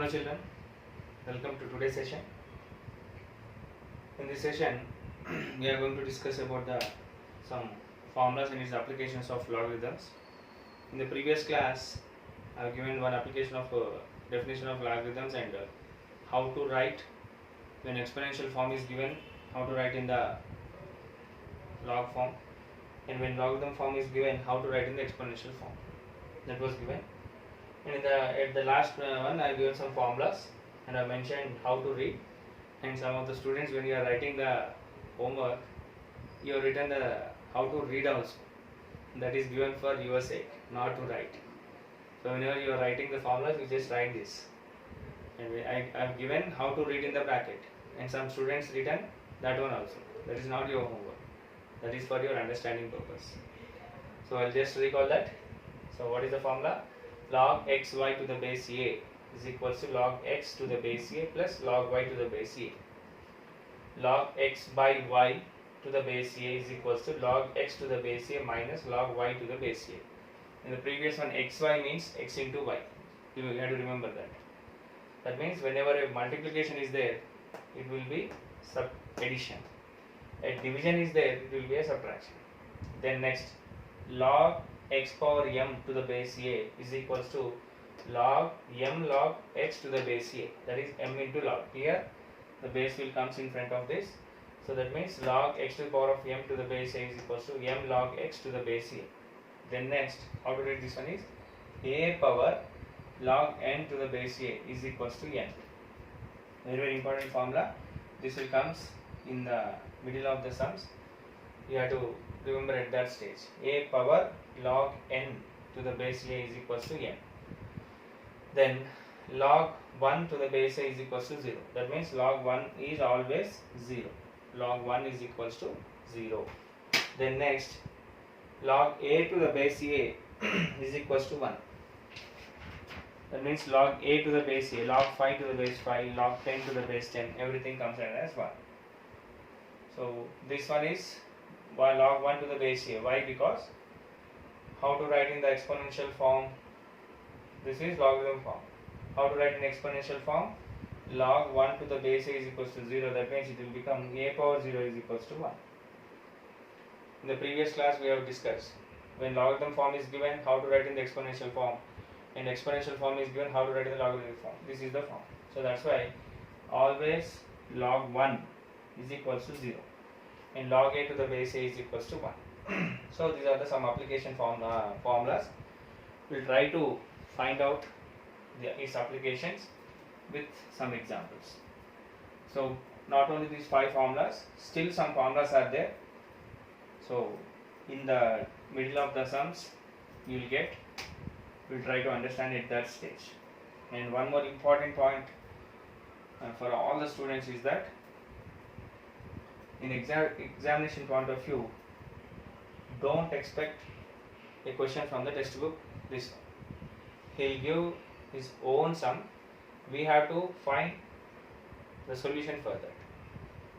Hello children, welcome to today's session. In this session, we are going to discuss about some formulas and its applications of logarithms. In the previous class, I have given one application of definition of logarithms and how to write when exponential form is given, how to write in the log form, and when logarithm form is given, how to write in the exponential form. That was given. And at the last one, I given some formulas and I mentioned how to read. And some of the students, when you are writing the homework, you have written the how to read also. That is given for your sake, not to write. So whenever you are writing the formulas, you just write this. And I have given how to read in the bracket. And some students written that one also. That is not your homework. That is for your understanding purpose. So I'll just recall that. So what is the formula? Log xy to the base a is equals to log x to the base a plus log y to the base a. Log x by y to the base a is equals to log x to the base a minus log y to the base a. In the previous one, xy means x into y. You have to remember that. That means whenever a multiplication is there, it will be addition. A division is there, it will be a subtraction. Then next, log x power m to the base a is equals to log m log x to the base a, that is m into log. Here the base will comes in front of this, so that means log x to the power of m to the base a is equals to m log x to the base a. Then next, how to write this one is a power log n to the base a is equals to n. Very important formula. This will comes in the middle of the sums. You have to remember at that stage. A power log n to the base a is equals to n. Then log 1 to the base a is equals to 0. That means log 1 is always 0. Log 1 is equals to 0. Then next, log a to the base a is equals to 1. That means log a to the base a, log 5 to the base 5, log 10 to the base 10, everything comes as 1. So this one is log 1 to the base a. Why? Because how to write in the exponential form? This is logarithm form. How to write in exponential form? Log 1 to the base a is equals to 0. That means it will become a power 0 is equals to 1. In the previous class we have discussed when logarithm form is given, how to write in the exponential form, and exponential form is given, how to write in the logarithm form. This is the form. So that's why always log 1 is equals to 0 and log a to the base a is equals to 1. So these are the some application formulas. We'll try to find out its applications with some examples. So not only these 5 formulas, still some formulas are there. So in the middle of the sums you will get, we'll try to understand at that stage. And one more important point for all the students is that in examination point of view, don't expect a question from the textbook. This he'll give his own sum. We have to find the solution for that.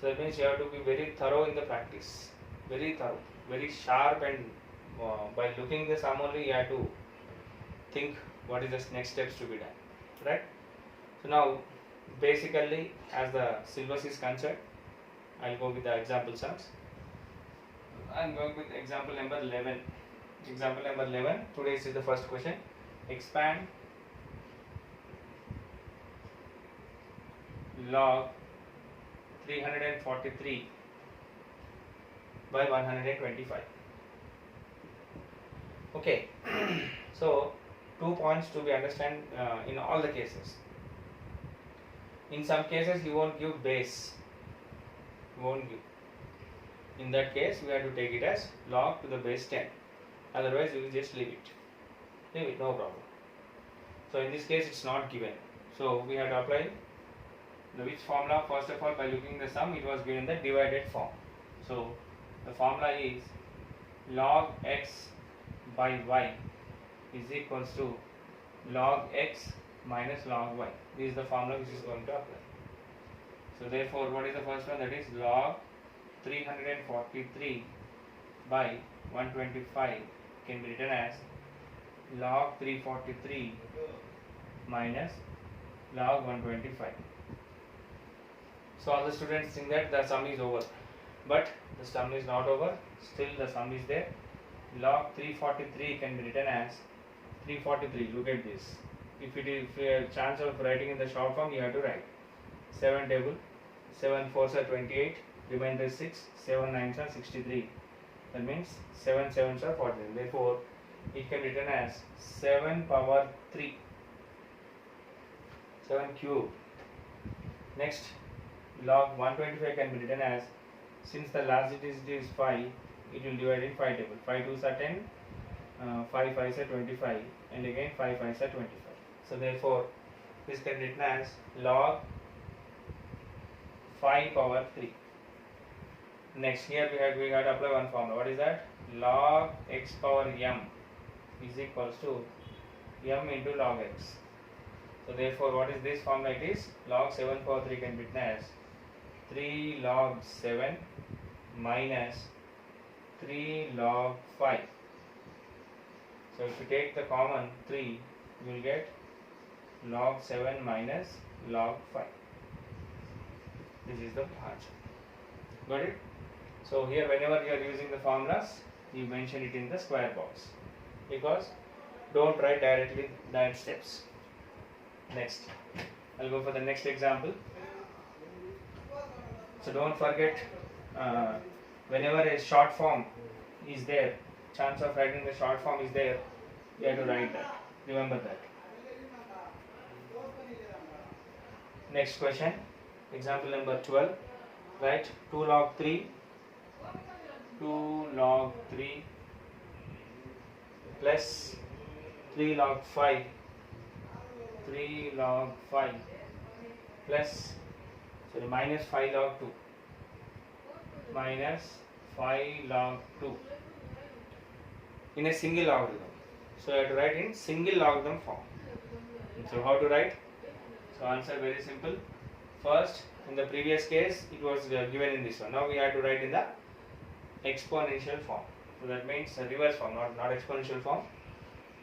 So that means you have to be very thorough in the practice, very thorough, very sharp, and by looking the sum only you have to think what is the next steps to be done, right? So now basically as the syllabus is concerned, I'll go with the example sums. I'm going with example number 11. Example number 11, today's is the first question. Expand log 343 by 125. Okay, so 2 points to be understand in all the cases. In some cases you won't give base. In that case we have to take it as log to the base 10. Otherwise you will just leave it, no problem. So in this case it's not given. So we have to apply which formula? First of all, by looking the sum, it was given the divided form. So the formula is log x by y is equals to log x minus log y. This is the formula which is going to apply. So therefore, what is the first one? That is log 343 by 125 can be written as log 343 minus log 125. So all the students think that the sum is over, but the sum is not over. Still the sum is there. Log 343 can be written as 343. Look at this. If it is a chance of writing in the short form, you have to write 7 table. 7 4s are 28. Remainder 6. 7 9s are 63. That means 7 7s are 40. Therefore, it can be written as 7 power 3. 7 cube. Next, log 125 can be written as, since the last digit is 5, it will divide in 5 table. 5 2s are 10, 5 5s are 25, and again 5 5s are 25. So therefore, this can be written as log 5 power 3. Next, here we have to apply one formula. What is that? Log x power m is equals to m into log x. So therefore, what is this formula? It is log 7 power 3 can be written as 3 log 7 minus 3 log 5. So if you take the common 3, you will get log 7 minus log 5. This is the answer. Got it? So here whenever you are using the formulas, you mention it in the square box, because don't write directly that steps. Next, I'll go for the next example. So don't forget, whenever a short form is there, chance of writing the short form is there, you have to write that. Remember that. Next question, example number 12. Write 2 log 3 plus 3 log 5 plus minus 5 log 2 in a single logarithm. So you have to write in single logarithm form. So how to write? So answer very simple. First, in the previous case it was given in this one. Now we have to write in the exponential form. So that means reverse form, not exponential form.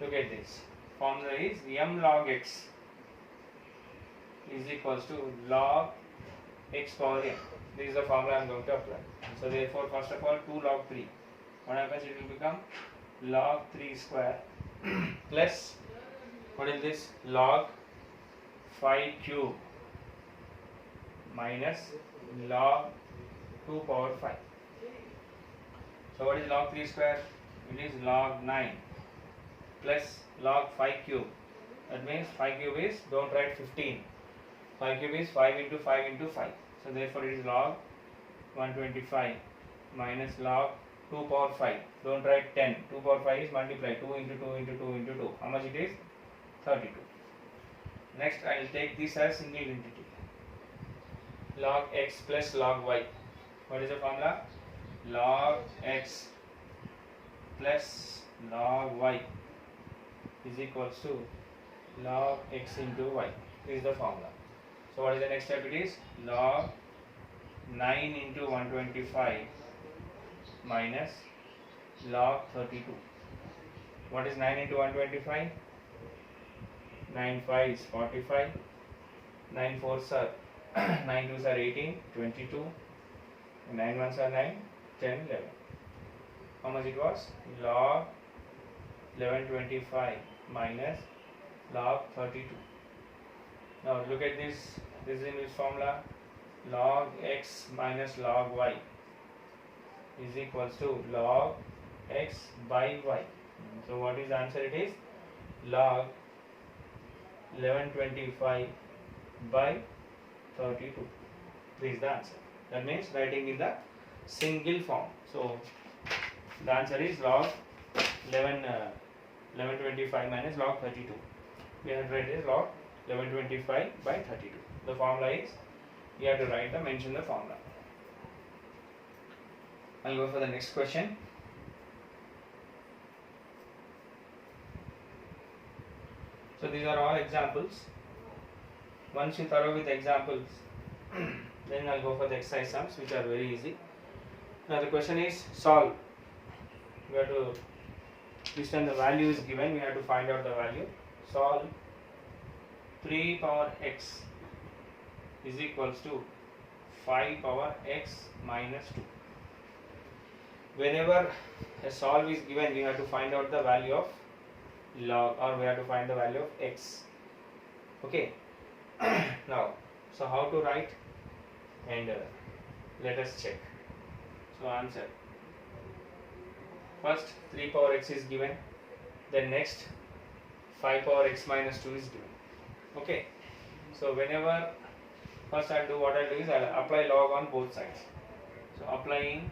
Look at this. Formula is m log x is equals to log x power m. This is the formula I am going to apply. So therefore, first of all, 2 log 3. What happens? It will become log 3 square plus, what is this? Log 5 cube minus log 2 power 5. So what is log 3 square? It is log 9 plus log 5 cube. That means 5 cube is, don't write 15. 5 cube is 5 into 5 into 5. So therefore it is log 125 minus log 2 power 5. Don't write 10. 2 power 5 is multiply 2 into 2 into 2 into 2. How much it is? 32. Next I will take this as single entity. Log x plus log y. What is the formula? Log x plus log y is equals to log x into y. This is the formula. So what is the next step? It is log 9 into 125 minus log 32. What is 9 into 125? 9 5 is 45. 9 4s are 9 2s are 18, 22. 9 1s are 9, 10, 11. How much it was? Log 1125 minus log 32. Now look at this. This is in which formula? Log x minus log y is equals to log x by y. So what is the answer? It is log 1125 by 32. This is the answer. That means writing in the single form. So the answer is log 1125 minus log 32. We have to write it as log 1125 by 32. The formula is, you have to write mention the formula. I'll go for the next question. So these are all examples. Once you thorough with examples, then I'll go for the exercise sums, which are very easy. Now the question is solve. We have to, this time the value is given, we have to find out the value. Solve 3 power x is equals to 5 power x minus 2. Whenever a solve is given, we have to find out the value of log, or we have to find the value of x. Okay. Now, so how to write, and let us check. So answer, first 3 power x is given, then next 5 power x minus 2 is given. Okay. So whenever, first I'll do, what I'll do is I'll apply log on both sides. So applying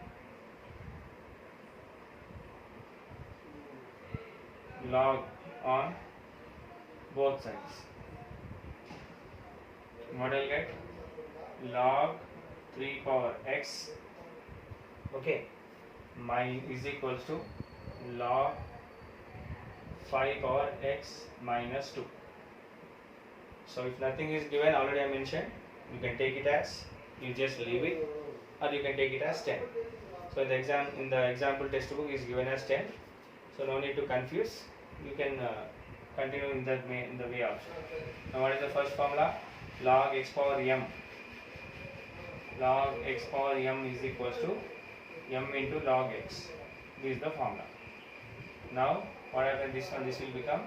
log on both sides, what I'll get, log 3 power x, okay, is equals to log 5 power x minus 2. So if nothing is given, already I mentioned, you can take it as, you just leave it, or you can take it as 10. So in the example textbook is given as 10, so no need to confuse. You can continue in the way also. Now what is the first formula? Log x power m. Log x power m is equals to m into log x. This is the formula. Now what happens, this will become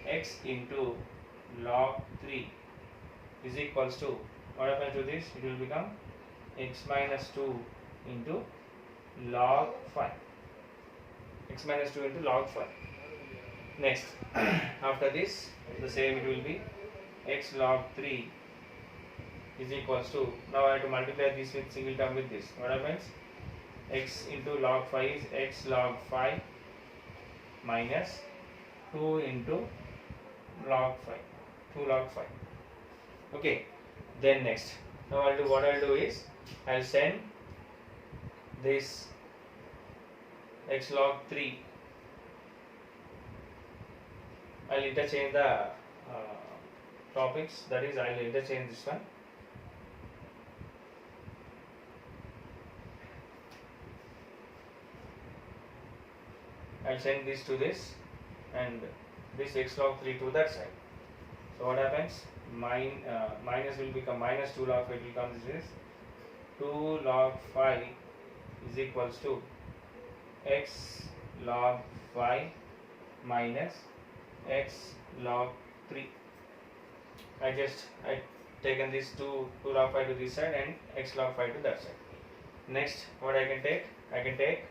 x into log 3 is equals to, what happens to this, it will become x minus 2 into log 5. X minus 2 into log 5. Next, after this, the same, it will be x log 3 is equals to, now I have to multiply this with single term with this. What happens? X into log 5 is x log 5 minus 2 into log 5, 2 log 5. Okay, then next, now what I'll do is, I'll send this x log 3, I'll interchange the topics, that is, I'll interchange this one. I'll send this to this, and this x log 3 to that side. So what happens? Minus will become minus 2 log 5 will come, this is 2 log 5 is equals to x log 5 minus x log 3. I taken this 2 log 5 to this side and x log 5 to that side. Next, what I can take? I can take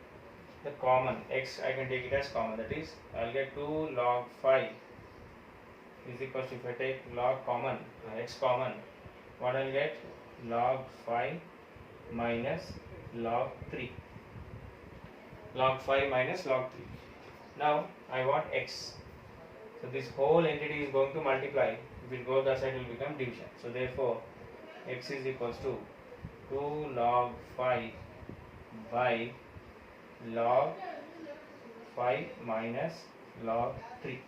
the common x, I can take it as common, that is, I'll get 2 log 5 is equals to, if I take log common, x common, what I'll get? Log 5 minus log 3. Log 5 minus log 3. Now I want x. So this whole entity is going to multiply. If it goes that side, it will become division. So therefore, x is equals to 2 log 5 by log 5 minus log 3.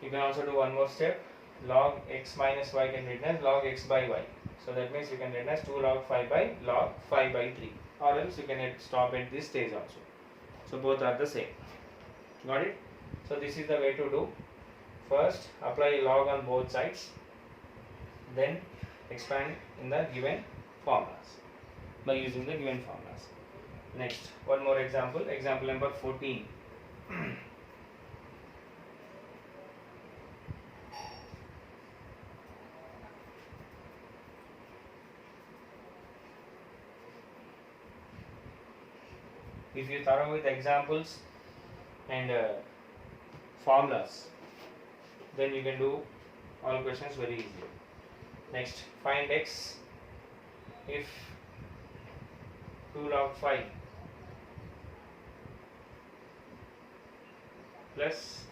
You can also do one more step. Log x minus y can written as log x by y. So that means you can written as 2 log 5 by log 5 by 3. Or else you can stop at this stage also. So both are the same. Got it? So this is the way to do. First, apply log on both sides. Then expand in the given formulas by using the given formulas. Next, one more example. Example number 14. If you thorough with examples and formulas, then you can do all questions very easily. Next, find x if 2 log 5 plus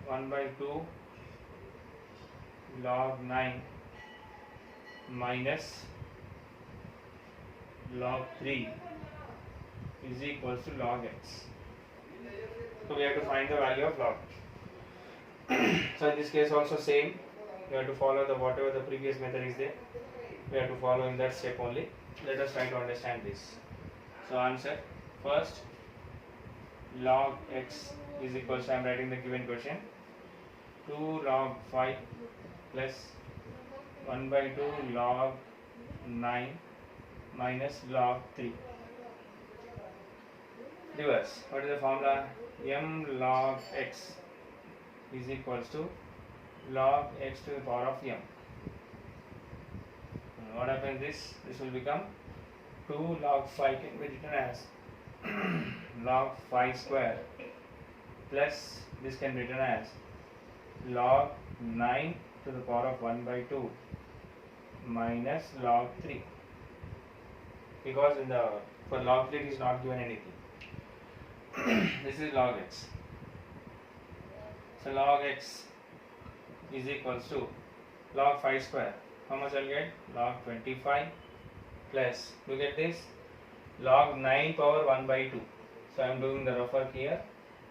1 by 2 log 9 minus log 3 is equals to log x. So we have to find the value of log. So in this case also same, we have to follow the whatever the previous method is there, we have to follow in that step only. Let us try to understand this. So answer, first log x is equals to, I am writing the given question, 2 log 5 plus 1 by 2 log 9 minus log 3. Reverse. What is the formula? M log x is equals to log x to the power of m. What happens is this will become 2 log 5 can be written as log 5 square plus this can be written as log 9 to the power of 1 by 2 minus log 3, because in the for log 3 it is not given anything. This is log x. So log x is equals to log 5 square. How much I'll get? Log 25 plus, look at this, log 9 power 1 by 2. So I am doing the rough work here.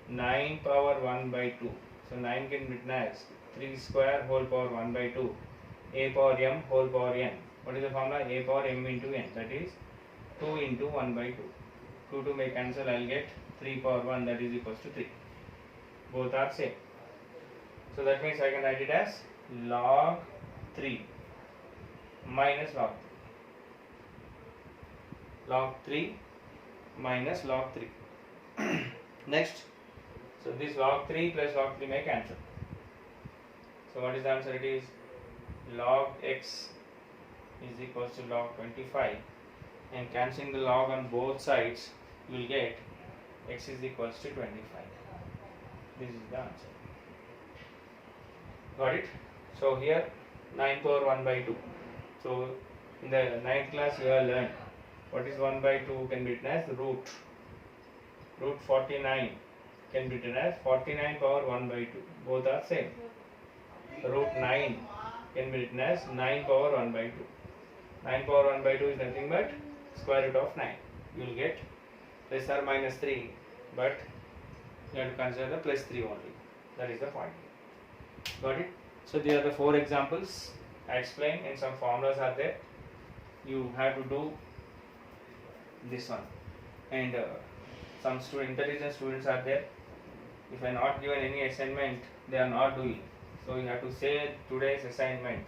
9 power 1 by 2. So 9 can be written as 3 square whole power 1 by 2. A power m whole power n. What is the formula? A power m into n. That is 2 into 1 by 2. 2 may cancel. I will get 3 power 1, that is equals to 3. Both are same. So that means I can write it as log 3 minus log 3. Log 3 minus log 3. Next, so this log 3 plus log 3 may cancel. So what is the answer? It is log x is equals to log 25, and cancelling the log on both sides, you will get x is equals to 25. This is the answer. Got it? So here 9 power 1 by 2. So in the 9th class you have learned what is 1 by 2 can be written as root. Root 49 can be written as 49 power 1 by 2. Both are same. Root 9 can be written as 9 power 1 by 2. 9 power 1 by 2 is nothing but square root of 9. You will get plus or minus 3, but you have to consider the plus 3 only. That is the point. Got it? So these are the 4 examples I explained, and some formulas are there. You have to do this one. And some intelligent students are there. If I not given any assignment, they are not doing. So you have to say today's assignment.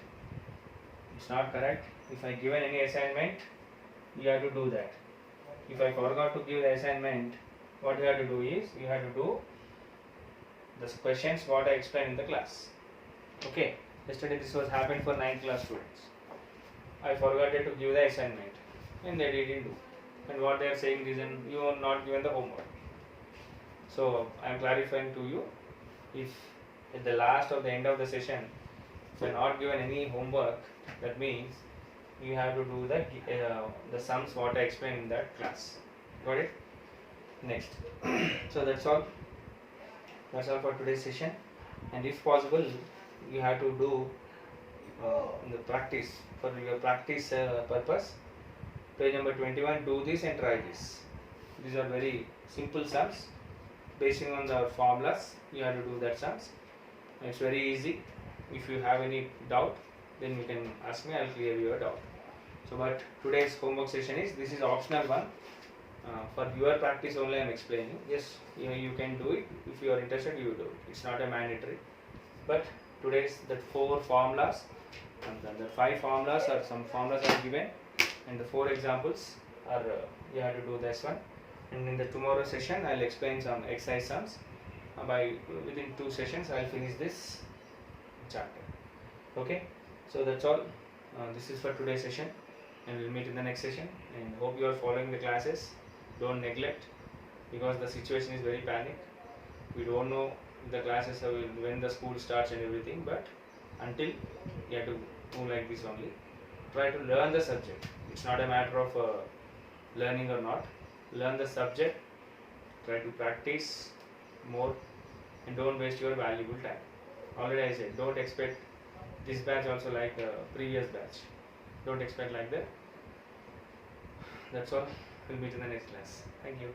It's not correct. If I given any assignment, you have to do that. If I forgot to give the assignment, what you have to do is you have to do the questions what I explained in the class. Okay. Yesterday this was happened for 9th class students. I forgot to give the assignment and they didn't do. And what they are saying is you are not given the homework. So I am clarifying to you, if at the last or the end of the session if you are not given any homework, that means you have to do the sums what I explained in that class. Got it? Next. So that's all. That's all for today's session. And if possible, you have to do the practice for your practice purpose. Page number 21. Do this and try this. These are very simple sums. Based on the formulas, you have to do that sums. It's very easy. If you have any doubt, then you can ask me. I'll clear your doubt. So, but today's homework session this is optional one. For your practice only I am explaining. Yes, you can do it. If you are interested, you do it. It's not a mandatory. But today's the 4 formulas, and the 5 formulas or some formulas are given, and the 4 examples are you have to do this one. And in the tomorrow session, I'll explain some exercise sums. Within 2 sessions, I'll finish this chapter. Okay. So that's all. This is for today's session, and we'll meet in the next session. And hope you are following the classes. Don't neglect, because the situation is very panic. We don't know the classes when the school starts and everything, but until you have to do like this only. Try to learn the subject. It's not a matter of learning or not. Learn the subject. Try to practice more, and don't waste your valuable time. Already I said, don't expect this batch also like previous batch. Don't expect like that. That's all. We'll meet in the next class. Thank you.